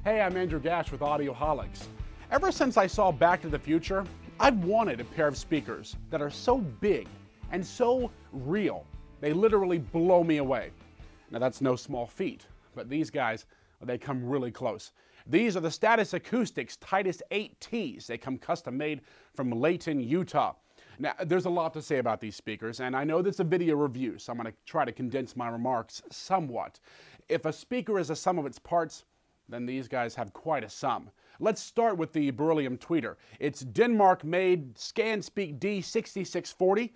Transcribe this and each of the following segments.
Hey, I'm Andrew Gash with Audioholics. Ever since I saw Back to the Future, I've wanted a pair of speakers that are so big and so real, they literally blow me away. Now that's no small feat, but these guys, they come really close. These are the Status Acoustics Titus 8Ts. They come custom made from Layton, Utah. Now, there's a lot to say about these speakers, and I know this is a video review, so I'm going to try to condense my remarks somewhat. If a speaker is a sum of its parts, then these guys have quite a sum. Let's start with the Beryllium Tweeter. It's Denmark-made ScanSpeak D6640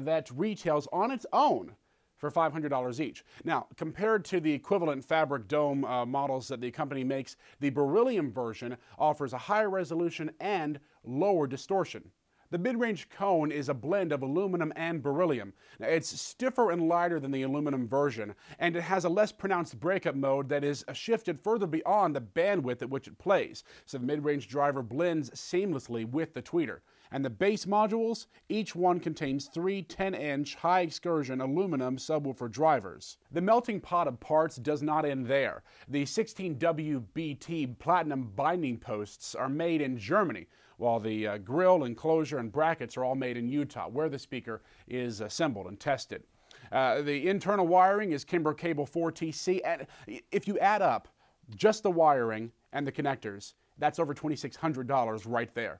that retails on its own for $500 each. Now, compared to the equivalent fabric dome models that the company makes, the Beryllium version offers a higher resolution and lower distortion. The mid-range cone is a blend of aluminum and beryllium. Now, it's stiffer and lighter than the aluminum version, and it has a less pronounced breakup mode that is shifted further beyond the bandwidth at which it plays, so the mid-range driver blends seamlessly with the tweeter. And the bass modules, each one contains three 10-inch high-excursion aluminum subwoofer drivers. The melting pot of parts does not end there. The 16WBT platinum binding posts are made in Germany, while the grill, enclosure, and brackets are all made in Utah, where the speaker is assembled and tested. The internal wiring is Kimber Cable 4TC, and if you add up just the wiring and the connectors, that's over $2,600 right there.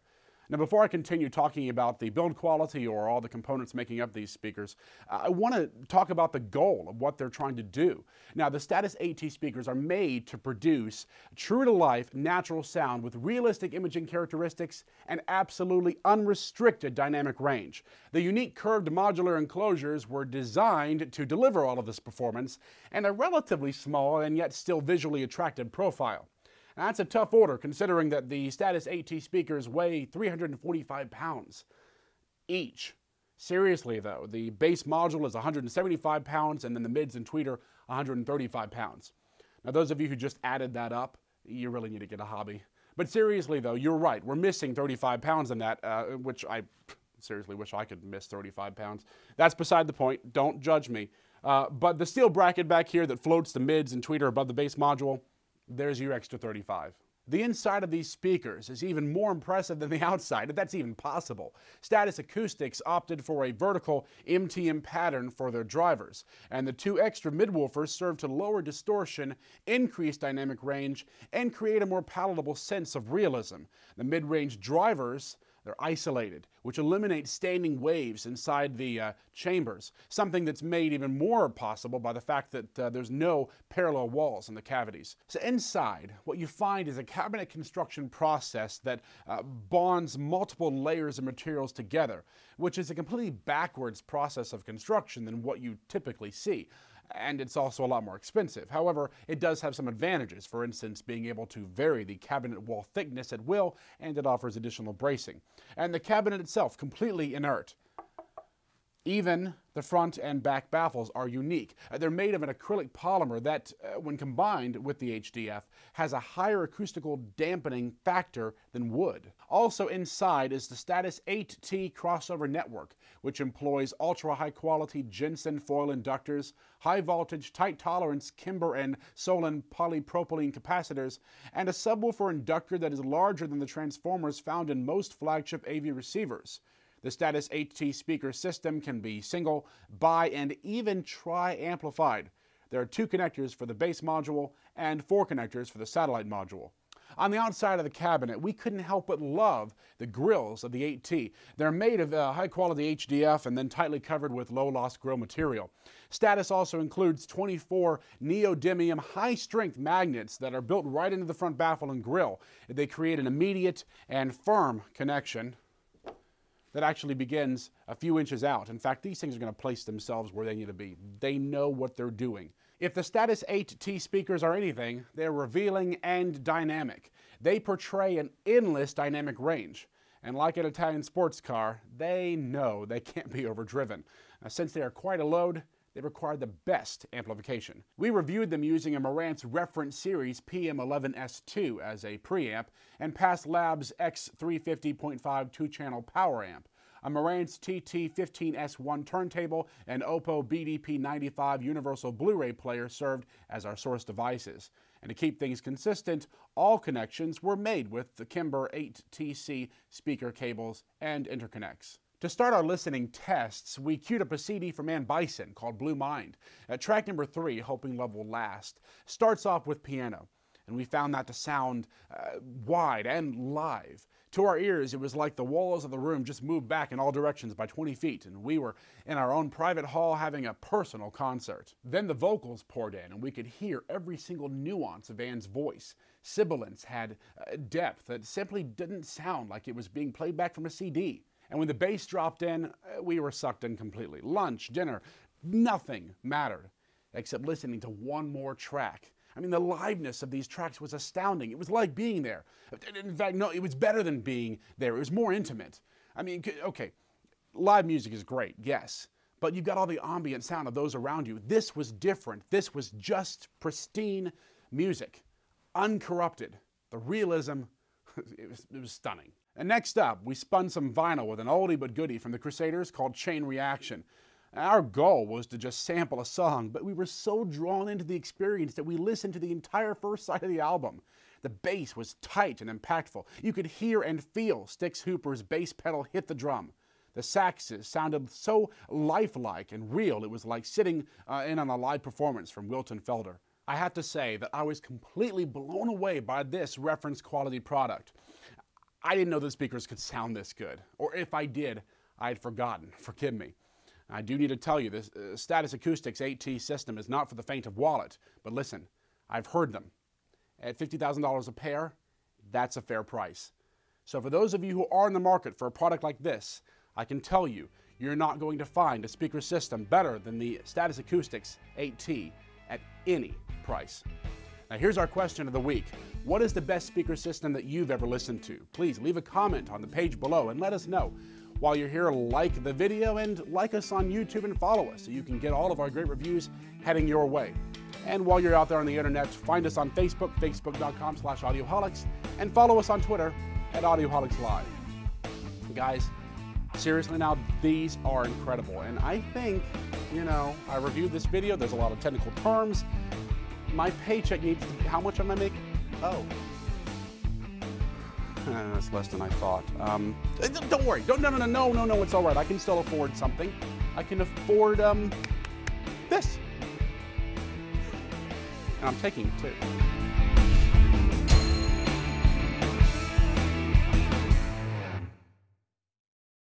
Now, before I continue talking about the build quality or all the components making up these speakers, I want to talk about the goal of what they're trying to do. Now, the Status AT speakers are made to produce true-to-life natural sound with realistic imaging characteristics and absolutely unrestricted dynamic range. The unique curved modular enclosures were designed to deliver all of this performance and a relatively small and yet still visually attractive profile. Now, that's a tough order considering that the Status AT speakers weigh 345 pounds each. Seriously though, the bass module is 175 pounds and then the mids and tweeter 135 pounds. Now those of you who just added that up, you really need to get a hobby. But seriously though, you're right, we're missing 35 pounds in that, which I seriously wish I could miss 35 pounds. That's beside the point, don't judge me. But the steel bracket back here that floats the mids and tweeter above the bass module, there's your extra 35. The inside of these speakers is even more impressive than the outside, if that's even possible. Status Acoustics opted for a vertical MTM pattern for their drivers, and the two extra midwoofers serve to lower distortion, increase dynamic range, and create a more palatable sense of realism. The mid-range drivers, they're isolated, which eliminates standing waves inside the chambers, something that's made even more possible by the fact that there's no parallel walls in the cavities. So inside, what you find is a cabinet construction process that bonds multiple layers of materials together, which is a completely backwards process of construction than what you typically see. And it's also a lot more expensive. However, it does have some advantages, for instance, being able to vary the cabinet wall thickness at will, and it offers additional bracing. And the cabinet itself, completely inert. Even the front and back baffles are unique. They're made of an acrylic polymer that, when combined with the HDF, has a higher acoustical dampening factor than wood. Also inside is the Status 8T crossover network, which employs ultra-high quality Jensen foil inductors, high voltage, tight tolerance Kimber and Solon polypropylene capacitors, and a subwoofer inductor that is larger than the transformers found in most flagship AV receivers. The Status AT speaker system can be single, bi, and even tri-amplified. There are two connectors for the bass module and four connectors for the satellite module. On the outside of the cabinet, we couldn't help but love the grills of the 8T. They're made of high-quality HDF and then tightly covered with low-loss grill material. Status also includes 24 neodymium high-strength magnets that are built right into the front baffle and grill. They create an immediate and firm connection that actually begins a few inches out. In fact, these things are going to place themselves where they need to be. They know what they're doing. If the Status 8T speakers are anything, they're revealing and dynamic. They portray an endless dynamic range. And like an Italian sports car, they know they can't be overdriven. Now, since they are quite a load, they require the best amplification. We reviewed them using a Marantz reference series PM11S2 as a preamp and Pass Labs X350.5 2-channel power amp, a Marantz TT15S1 turntable, and Oppo BDP95 universal Blu-ray player served as our source devices. And to keep things consistent, all connections were made with the Kimber 8TC speaker cables and interconnects. To start our listening tests, we queued up a CD from Ann Bison called Blue Mind. Track number 3, Hoping Love Will Last, starts off with piano, and we found that to sound wide and live. To our ears, it was like the walls of the room just moved back in all directions by 20 feet, and we were in our own private hall having a personal concert. Then the vocals poured in, and we could hear every single nuance of Ann's voice. Sibilance had depth that simply didn't sound like it was being played back from a CD. And when the bass dropped in, we were sucked in completely. Lunch, dinner, nothing mattered except listening to one more track. I mean, the liveness of these tracks was astounding. It was like being there. In fact, no, it was better than being there. It was more intimate. I mean, okay, live music is great, yes, but you've got all the ambient sound of those around you. This was different. This was just pristine music, uncorrupted. The realism, it was stunning. And next up, we spun some vinyl with an oldie but goodie from the Crusaders called Chain Reaction. Our goal was to just sample a song, but we were so drawn into the experience that we listened to the entire first side of the album. The bass was tight and impactful. You could hear and feel Styx Hooper's bass pedal hit the drum. The saxes sounded so lifelike and real, it was like sitting in on a live performance from Wilton Felder. I have to say that I was completely blown away by this reference quality product. I didn't know the speakers could sound this good, or if I did, I had forgotten. Forgive me. I do need to tell you, this Status Acoustics 8T system is not for the faint of wallet, but listen, I've heard them. At $50,000 a pair, that's a fair price. So for those of you who are in the market for a product like this, I can tell you, you're not going to find a speaker system better than the Status Acoustics 8T at any price. Now here's our question of the week. What is the best speaker system that you've ever listened to? Please leave a comment on the page below and let us know. While you're here, like the video and like us on YouTube and follow us so you can get all of our great reviews heading your way. And while you're out there on the internet, find us on Facebook, facebook.com/Audioholics, and follow us on Twitter at Audioholics Live. Guys, seriously now, these are incredible. And I think, you know, I reviewed this video, there's a lot of technical terms. My paycheck needs to be, how much am I making? Oh. That's less than I thought. Don't worry. No, it's all right. I can still afford something. I can afford, this. And I'm taking it too.